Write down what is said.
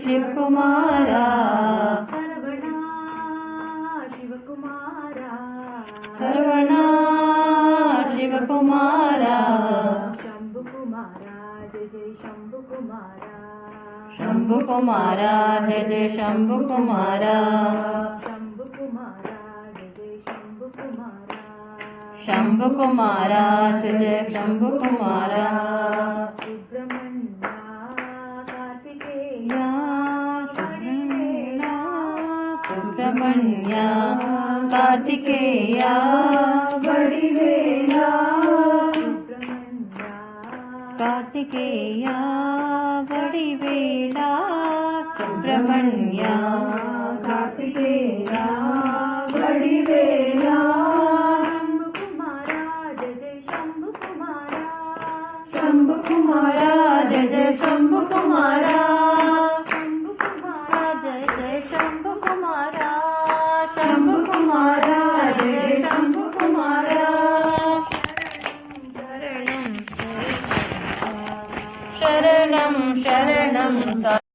शिवकुमारा सर्वणा शिवकुमारा सर्वणा शिवकुमारा शंभुकुमारा जय जय शंभुकुमारा शंभुकुमारा जय जय शंभुकुमारा शंभुकुमारा जय जय शंभुकुमारा शंभुकुमारा जय जय शंभुकुमारा सुब्रह्मण्या कार्तिकेय सुब्रह्मण्या कार्तिकेया वडिवेला सुब्रह्मण्या कार्तिकेया वडिवेला सुब्रह्मण्या कार्तिकेया वडिवेला शंभुकुमारा जय जय शंभुकुमारा शंभुकुमारा जय जय शंभुकुमारा शंभुकुमारा जय जय शंभुकुमारा शंभुकुमारा जय जय शंभुकुमारा शरणं शरणं